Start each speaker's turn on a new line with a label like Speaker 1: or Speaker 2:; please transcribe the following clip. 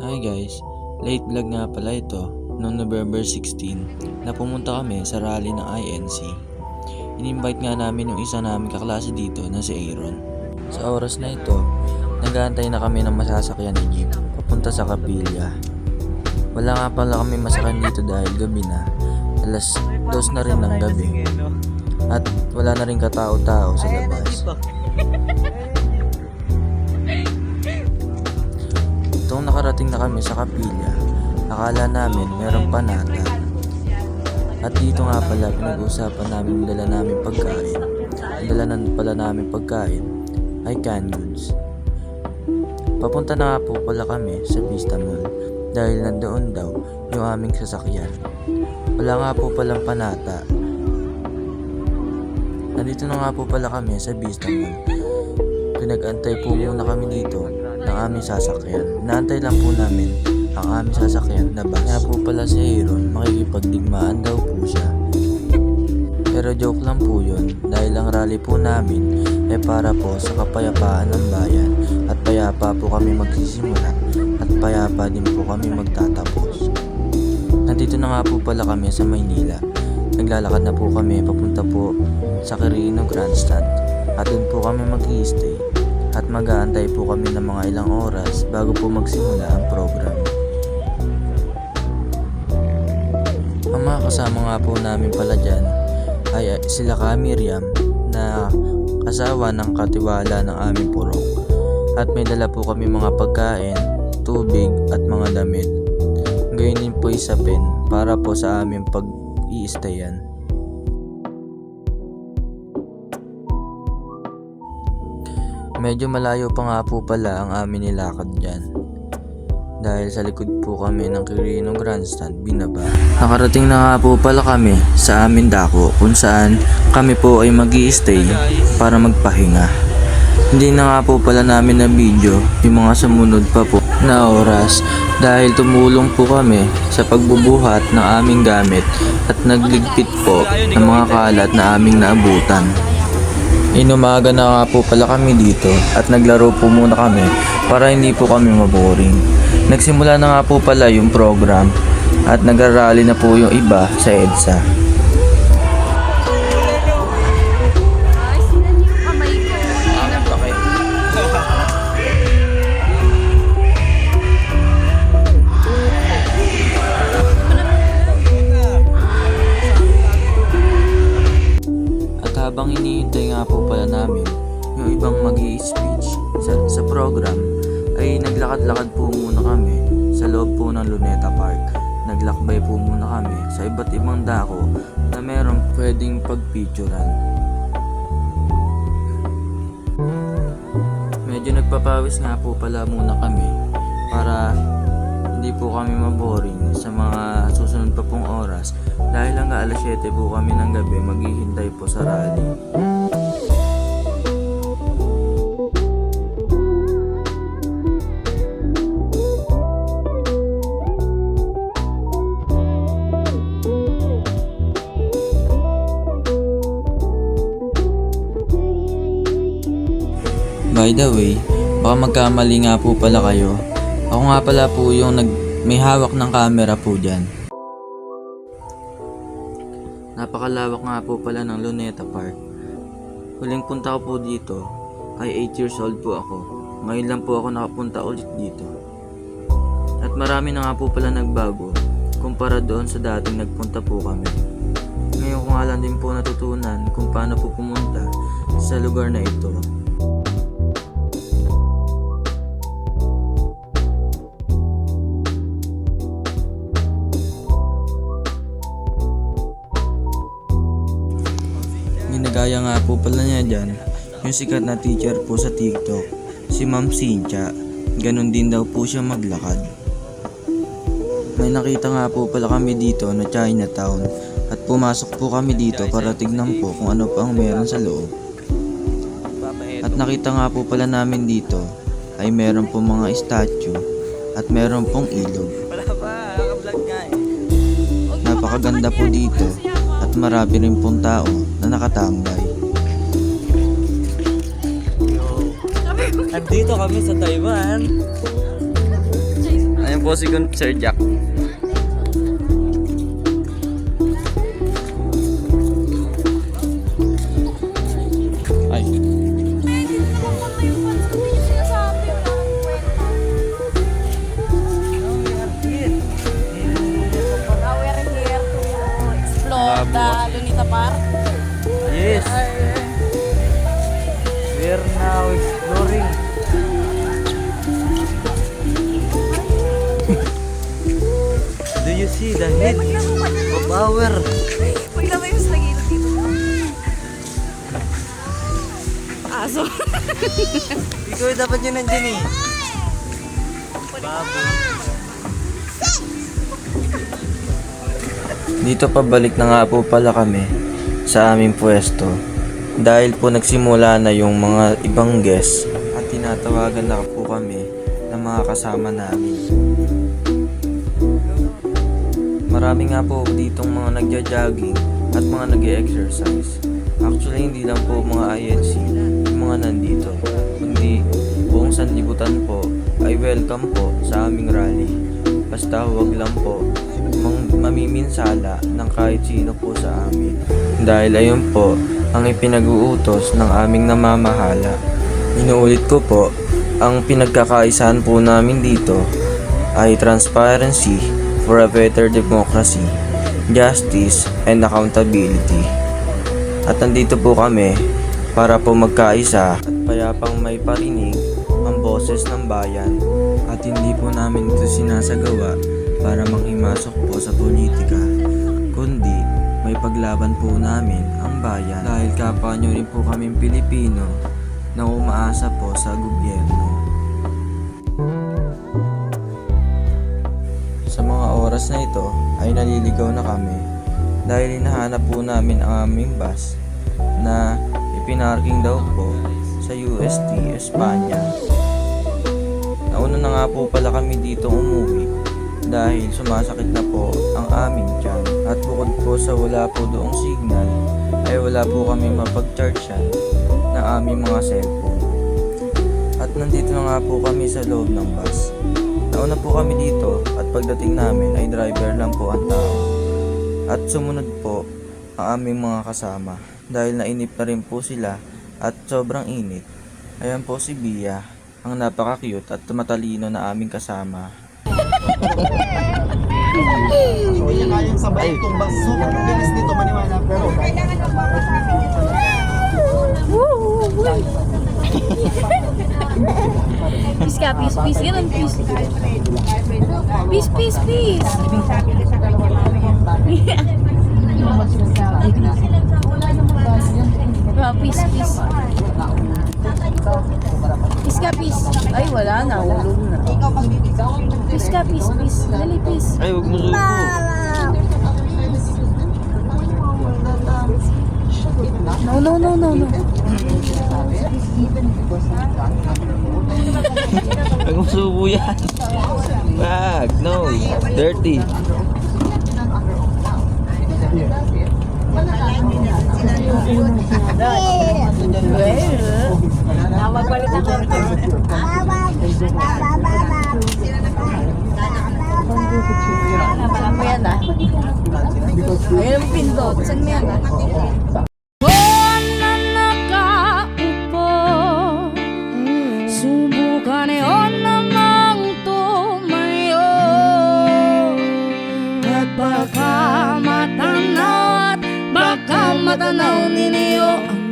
Speaker 1: Hi guys, late vlog nga pala ito noong November 16 na pumunta kami sa rally ng INC. In-invite nga namin yung isa namin kaklase dito na si Aaron. Sa oras na ito, nag-aantay na kami ng masasakyan ni jeep papunta sa Kapilya. Wala nga pala kami masakyan dito dahil gabi na, alas 2 na rin ng gabi at wala na rin katao-tao sa labas. Nung nakarating na kami sa Kapilya, akala namin meron panata. At dito nga pala pinag-uusapan namin yung dala namin pagkain. Ang dala na pala namin pagkain ay canned goods. Papunta na nga po pala kami sa Vista Mall dahil nandoon daw yung aming sasakyan. Wala nga po palang panata. Nandito na nga po pala kami sa Vista Mall. Pinag-antay po muna kami dito ng aming sasakyan. Inaantay lang po namin ang aming sasakyan na bus. Kaya po pala si Aaron, makikipagdigmaan daw po siya. Pero joke lang po yun dahil ang rally po namin ay para po sa kapayapaan ng bayan at payapa po kami magsisimula at payapa din po kami magtatapos. Nandito na nga po pala kami sa Maynila. Naglalakad na po kami papunta po sa Quirino Grandstand at doon po kami mag-i-stay. At mag-aantay po kami ng mga ilang oras bago po magsimula ang program. Ang mga kasama nga po namin pala dyan ay sila ka Miriam na asawa ng katiwala ng aming purok. At may dala po kami mga pagkain, tubig at mga damit. Ngayon din po isa pen para po sa aming pag-i-stayan. Medyo malayo pa nga po pala ang amin nilakad dyan. Dahil sa likod po kami ng Quirino Grandstand, binaba. Nakarating na nga po pala kami sa amin dako kung saan kami po ay mag-i-stay para magpahinga. Hindi na nga po pala namin na video yung mga sumunod pa po na oras dahil tumulong po kami sa pagbubuhat ng aming gamit at nagligpit po ng mga kalat na aming naabutan. Inumaga na nga po pala kami dito at naglaro po muna kami para hindi po kami maboring. Nagsimula na nga po pala yung program at nagrarally na po yung iba sa EDSA. Habang hinihintay nga po pala namin yung ibang mag-i-speech sa program ay naglakad-lakad po muna kami sa loob po ng Luneta Park. Naglakbay po muna kami sa iba't ibang dako na meron pwedeng pagpicturan. Medyo nagpapawis nga po pala muna kami para hindi po kami maboring sa mga susunod pa pong oras dahil hanggang alas 7 po kami ng gabi maghihintay po sa rally. By the way, baka magkamali nga po pala kayo. Ako nga pala po yung may hawak ng camera po dyan. Napakalawak nga po pala ng Luneta Park. Huling punta ko po dito ay 8 years old po ako. Ngayon lang po ako nakapunta ulit dito. At marami na nga po pala nagbago kumpara doon sa dating nagpunta po kami. Ngayon ko nga lang din po natutunan kung paano po pumunta sa lugar na ito. Ginagaya nga po pala niya dyan yung sikat na teacher po sa TikTok, si Ma'am Cynthia. Ganon din daw po siya maglakad. May nakita nga po pala kami dito na Chinatown at pumasok po kami dito para tignan po kung ano pa ang meron sa loob. At nakita nga po pala namin dito ay meron po mga statue at meron pong ilog. Napakaganda po dito at marami rin pong tao na nakatambay.
Speaker 2: Andito kami sa Taiwan. Ayan
Speaker 1: Yan po si Sir Jack. Ay.
Speaker 2: The Lunita Park.
Speaker 1: Yes. We are now exploring. Do you see the head of our?
Speaker 2: Pagdama yung sa gilid dito. Aso.
Speaker 1: Ikaw dapat yun nandyan eh. Baboy. Dito pabalik na nga po pala kami sa aming pwesto dahil po nagsimula na yung mga ibang guests at tinatawagan na po kami ng mga kasama namin. Marami nga po ditong mga nagja-jogging at mga nag-exercise. Actually hindi lang po mga ILC yung mga nandito, kundi buong sanlibutan po ay welcome po sa aming rally. Basta huwag lang po mamiminsala ng kahit sino po sa amin. Dahil ayun po ang ipinag-uutos ng aming namamahala. Inuulit ko po, ang pinagkakaisahan po namin dito ay transparency for a better democracy, justice, and accountability. At nandito po kami para po magkaisa at payapang may parinig ang boses ng bayan. At hindi po namin ito sinasagawa para manghimasok po sa politika, kundi may paglaban po namin ang bayan dahil kapwa nyo rin po kaming Pilipino na umaasa po sa gobyerno. Sa mga oras na ito ay naliligaw na kami dahil hinahanap po namin ang aming bus na ipinarking daw po sa UST, Espanya. Nauna na nga po pala kami dito umuwi dahil sumasakit na po ang aming tiyan at bukod po sa wala po doong signal ay wala po kami mapag-chargean ng aming mga cellphone. At nandito na nga po kami sa loob ng bus. Nauna po kami dito at pagdating namin ay driver lang po ang tao. At sumunod po ang aming mga kasama dahil nainip na rin po sila at sobrang init. Ayan po si Bia, ang napaka-cute at matalino na aming kasama.
Speaker 3: So yan nga yung sabay itong bus. Super bilis nito maniwala pero kailangan
Speaker 2: Peace ka, peace, peace. Ganun, peace. Peace, peace, peace. Peace, peace. Peace ka, peace. Ay, wala na. Hulog na. Peace ka, peace, peace. Dali, peace.
Speaker 1: Ay, huwag mo suko.
Speaker 2: No, no, no, no, no.
Speaker 1: Huwag mo suko yan. Wag, no. Dirty.
Speaker 2: Magbalit ako. Parang mo yan ah. Ayun ang pindot. Saan mo yan ah?
Speaker 4: Subukan namang tumayo at baka matanaw ninyo ang